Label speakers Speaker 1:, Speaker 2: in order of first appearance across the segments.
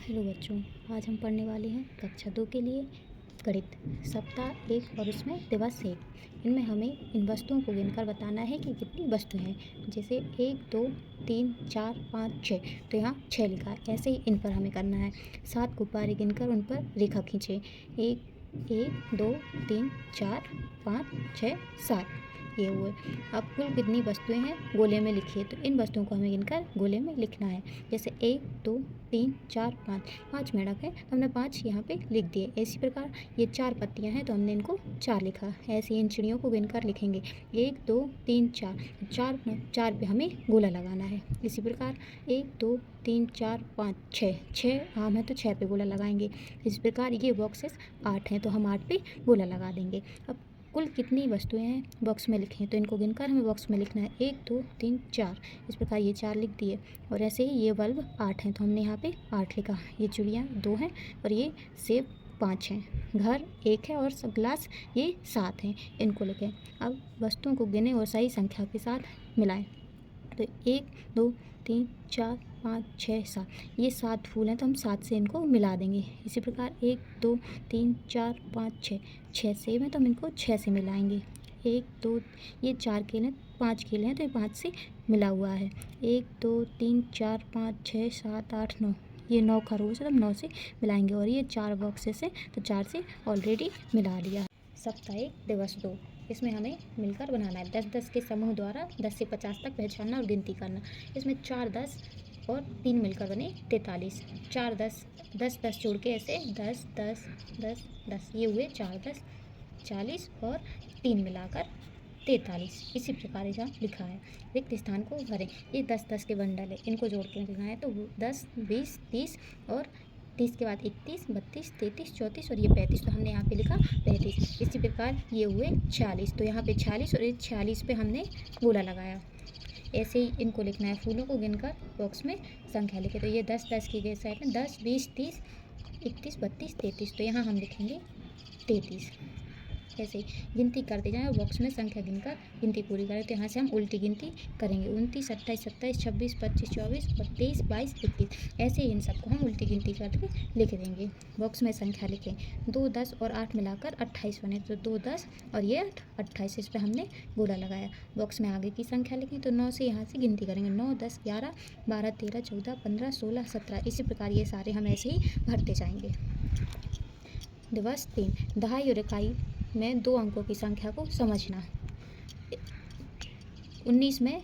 Speaker 1: Hello बच्चों, आज हम पढ़ने वाले हैं कक्षा 2 के लिए गणित सप्ताह 1 और उसमें दिवस 1। इनमें हमें इन वस्तुओं को गिनकर बताना है कि कितनी वस्तु हैं। जैसे 1 2 3 4 5 6, तो यहाँ 6 लिखा है। ऐसे ही इन पर हमें करना है। 7 गुब्बारे गिनकर उन पर रेखा खींचे। 1 2 3 4 5 6 7 ये हुए। अब कुल कितनी वस्तुएं हैं गोले में लिखिए। तो इन वस्तुओं को हमें गिनकर गोले में लिखना है। जैसे 1 2 3 4 5 मेंढक है, तो हमने 5 यहाँ पे लिख दिए। इसी प्रकार ये 4 पत्तियाँ हैं, तो हमने इनको 4 लिखा। ऐसे इन चिड़ियों को गिनकर लिखेंगे। 1 2 3 4 4 पे हमें गोला लगाना है। इसी प्रकार 1 2 3 4 5 6 आम है, तो 6 पे गोला लगाएंगे। इस प्रकार ये बॉक्सेस 8 हैं, तो हम 8 पे गोला लगा देंगे। अब कुल कितनी वस्तुएं हैं बॉक्स में लिखें, तो इनको गिनकर हमें बॉक्स में लिखना है। 1 2 3 4, इस प्रकार ये 4 लिख दिए। और ऐसे ही ये बल्ब 8 हैं, तो हमने यहाँ पे 8 लिखा। ये चिड़िया 2 हैं और ये सेब 5 हैं। घर 1 है और गिलास ये 7 हैं। इनको लिखें। अब वस्तुओं को गिने और सही संख्या के साथ मिलाएं। तो 1 2 3 4 5 6 7, ये 7 फूल हैं, तो हम 7 से इनको मिला देंगे। इसी प्रकार 1 2 3 4 5 6 सेब हैं, तो हम इनको 6 से मिलाएंगे। 1 2, ये 4 केले 5 केले हैं, तो ये 5 से मिला हुआ है। 1 2 3 4 5 6 7 8 9, ये 9 खरगोश है, तो हम 9 से मिलाएंगे। और ये 4 बॉक्सेस हैं, तो 4 से ऑलरेडी मिला लिया है। सप्ताह 1 दिवस 2, इसमें हमें मिलकर बनाना है। 10-10 के समूह द्वारा 10 से 50 तक पहचानना और गिनती करना। इसमें 4 10 और 3 मिलकर बने 43। 4 10 10 10 जोड़ के ऐसे 10 10 10 10, ये हुए 4 10 40 और 3 मिलाकर 43। इसी प्रकार यहाँ लिखा है। रिक्त स्थान को भरें। ये 10 10 के बंडल है, इनको जोड़ के लिखना है। तो 10 20 30 और 30 के बाद 31 32 33 34 और ये 35, तो हमने यहाँ पे लिखा 35। इसी प्रकार ये हुए 46, तो यहाँ पे 46 और 46 पे हमने गोला लगाया। ऐसे ही इनको लिखना है। फूलों को गिनकर बॉक्स में संख्या लिखे। तो ये 10 10 की गई साइड में 10 20 30 31 32 33, तो यहाँ हम लिखेंगे 33। ऐसे ही गिनती करते जाएं और बॉक्स में संख्या गिनकर गिनती पूरी करें। तो यहाँ से हम उल्टी गिनती करेंगे। 29 28 27 26 25 24 और 23 22 21, ऐसे ही इन सबको हम उल्टी गिनती करके लिख देंगे। बॉक्स में संख्या लिखें। 2 10 और 8 मिलाकर 28 बने, तो 2 10 और ये 28, इस पर हमने गोला लगाया। बॉक्स में आगे की संख्या लिखें। तो 9 से यहाँ से गिनती करेंगे। 9 10 11 12 13 14 15 16 17, इसी प्रकार ये सारे हम ऐसे ही भरते जाएंगे। दिवस 3, दहाई और इकाई में 2 अंकों की संख्या को समझना। 19 में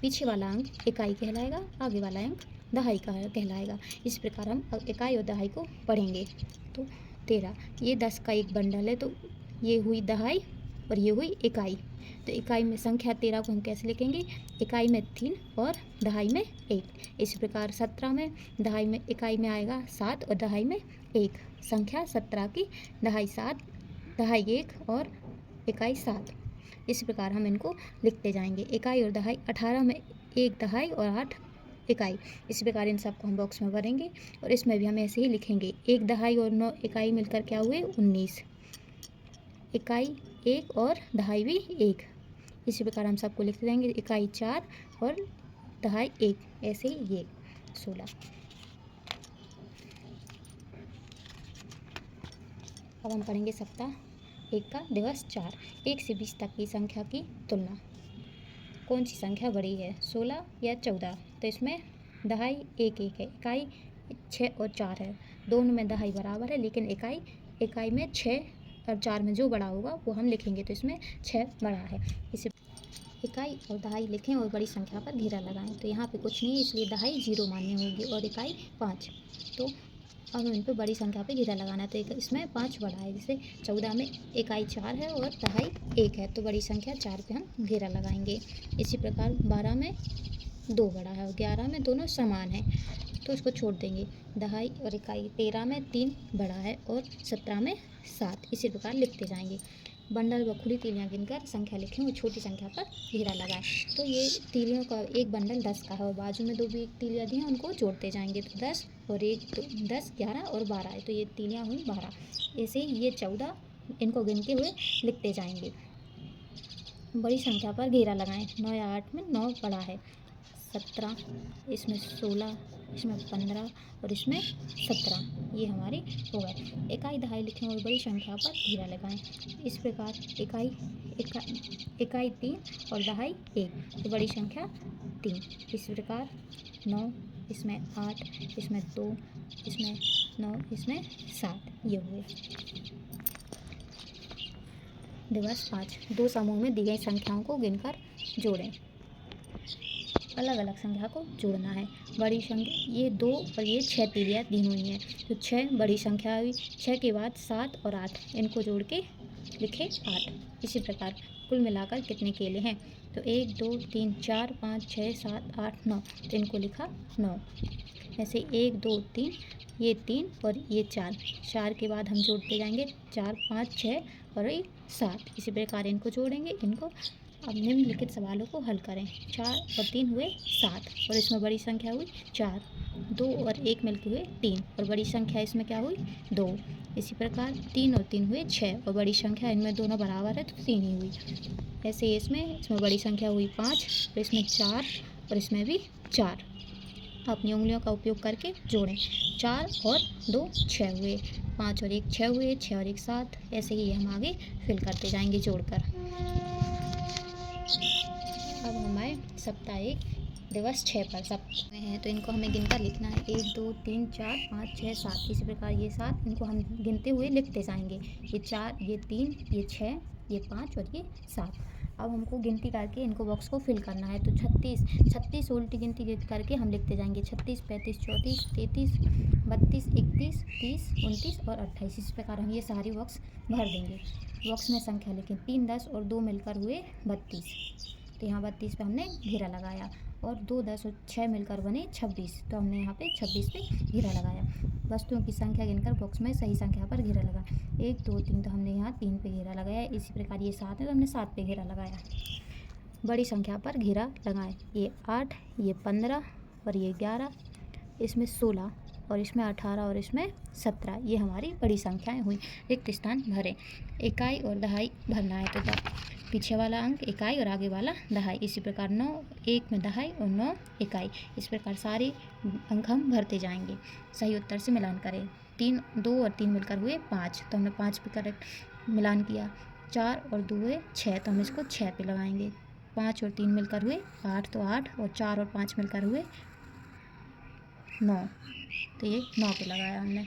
Speaker 1: पीछे वाला अंक इकाई कहलाएगा, आगे वाला अंक दहाई का कहलाएगा। इस प्रकार हम इकाई और दहाई को पढ़ेंगे। तो 13, ये 10 का एक बंडल है, तो ये हुई दहाई और ये हुई इकाई। तो इकाई में संख्या 13 को हम कैसे लिखेंगे? इकाई में 3 और दहाई में 1। इसी प्रकार 17 में दहाई में इकाई में आएगा 7 और दहाई में 1। संख्या 17 की दहाई 7, दहाई 1 और इकाई 7। इस प्रकार हम इनको लिखते जाएंगे। इकाई और दहाई 18 में 1 दहाई और 8 इकाई। इस प्रकार इन सबको हम बॉक्स में भरेंगे और इसमें भी हम ऐसे ही लिखेंगे। 1 दहाई और 9 इकाई मिलकर क्या हुए? 19। इकाई 1 और दहाई भी 1। इसी प्रकार हम सबको लिखते जाएंगे। इकाई 4 और दहाई 1, ऐसे ही ये 16। अब हम पढ़ेंगे सप्ताह 1 का दिवस 4। 1 से 20 तक की संख्या की तुलना। कौन सी संख्या बड़ी है, 16 या 14? तो इसमें दहाई 1 1 है, इकाई 6 और 4 है। दोनों में दहाई बराबर है, लेकिन इकाई में 6 और 4 में जो बड़ा होगा वो हम लिखेंगे। तो इसमें 6 बड़ा है। इसे इकाई और दहाई लिखें और बड़ी संख्या पर घेरा लगाएं। तो यहाँ पे कुछ नहीं है, इसलिए दहाई 0 मान्य होगी और इकाई 5। तो अब इन पर बड़ी संख्या पे घेरा लगाना है। तो इसमें 5 बड़ा है। जैसे 14 में इकाई 4 है और दहाई 1 है, तो बड़ी संख्या 4 पे हम घेरा लगाएंगे। इसी प्रकार 12 में 2 बड़ा है और 11 में दोनों समान हैं, तो इसको छोड़ देंगे। दहाई और इकाई 13 में 3 बड़ा है और 17 में 7। इसी प्रकार लिखते जाएंगे। बंडल व खुली तीलियाँ गिनकर संख्या लिखें और छोटी संख्या पर घेरा लगाएं। तो ये तीलियों का एक बंडल 10 का है और बाजू में 2 भी तीलियाँ दी हैं, उनको जोड़ते जाएंगे। तो 10 और 1 तो 10 11 और 12 है, तो ये तीलियाँ हुई 12। ऐसे ही ये 14, इनको गिनते हुए लिखते जाएंगे। बड़ी संख्या पर घेरा लगाएं। 9 या 8 में 9 बड़ा है। 17, इसमें 16 इसमें 15 और इसमें 17, ये हमारे हो गए। इकाई दहाई लिखें और बड़ी संख्या पर घेरा लगाएं। इस प्रकार इकाई 3 और दहाई 1, तो बड़ी संख्या 3। इस प्रकार 9, इसमें 8, इसमें 2, इसमें 9, इसमें 7, ये हुए। दिवस 5, दो समूह में दी गई संख्याओं को गिनकर जोड़ें। अलग अलग संख्या को जोड़ना है। बड़ी संख्या ये 2 और ये 6 तीलियाँ दी हुई हैं, तो 6 बड़ी संख्या हुई। 6 के बाद 7 और 8, इनको जोड़ के लिखे 8। इसी प्रकार कुल मिलाकर कितने केले हैं, तो 1 2 3 4 5 6 7 8 9, तो इनको लिखा 9। ऐसे 1 2 3, ये 3 और ये 4, 4 के बाद हम जोड़ते जाएंगे 4 5 6 और ये 7। इसी प्रकार इनको जोड़ेंगे, इनको। अब निम्नलिखित सवालों को हल करें। 4 और 3 हुए 7, और इसमें बड़ी संख्या हुई 4। 2 और 1 मिलकर हुए 3, और बड़ी संख्या इसमें क्या हुई 2। इसी प्रकार 3 और 3 हुए 6, और बड़ी संख्या इनमें दोनों बराबर है तो 3 ही हुई। ऐसे इसमें बड़ी संख्या हुई 5, और इसमें 4 और इसमें भी 4। अपनी उंगलियों का उपयोग करके जोड़ें। 4 और 2 6 हुए, 5 और 1 6 हुए, 6 और 1 7। ऐसे ही हम आगे फिल करते जाएंगे जोड़कर। अब हम आए सप्ताह 1 दिवस 6 पर। सप्ताह में है तो इनको हमें गिनकर लिखना है। 1 2 3 4 5 6 7। इसी प्रकार ये 7, इनको हम गिनते हुए लिखते जाएंगे। ये 4, ये 3, ये 6, ये 5 और ये 7। अब हमको गिनती करके इनको बॉक्स को फिल करना है। तो 36 उल्टी गिनती करके हम लिखते जाएंगे। 36 35 34 33 32 31 30 29 और 28। इस प्रकार हम ये सारी बॉक्स भर देंगे। बॉक्स में संख्या लिखें। 3 10 और 2 मिलकर हुए 32, तो यहाँ 32 पे हमने घेरा लगाया। और 2 10 और 6 मिलकर बने 26, तो हमने यहाँ पे 26 पे घेरा लगाया। वस्तुओं की संख्या गिनकर बॉक्स में सही संख्या पर घेरा लगा। 1 2 3, तो हमने यहाँ 3 पे घेरा लगाया। इसी प्रकार ये 7 है तो हमने 7 पे घेरा लगाया। बड़ी संख्या पर घेरा लगाएं। ये 8, ये 15 और ये 11, इसमें 16 और इसमें 18 और इसमें 17, ये हमारी बड़ी संख्याएं हुई। रिक्त स्थान भरें। इकाई और दहाई भरना है, तो पीछे वाला अंक इकाई और आगे वाला दहाई। इसी प्रकार 9 1 में दहाई और 9 इकाई। इस प्रकार सारे अंक हम भरते जाएंगे। सही उत्तर से मिलान करें। 2 और 3 मिलकर हुए 5, तो हमने 5 पे करेक्ट मिलान किया। 4 और 2 हुए 6, तो हम इसको 6 पे लगाएंगे। 5 और 3 मिलकर हुए 8, तो 8 और 4 और 5 मिलकर हुए 9, तो ये 9 पे लगाया हमने।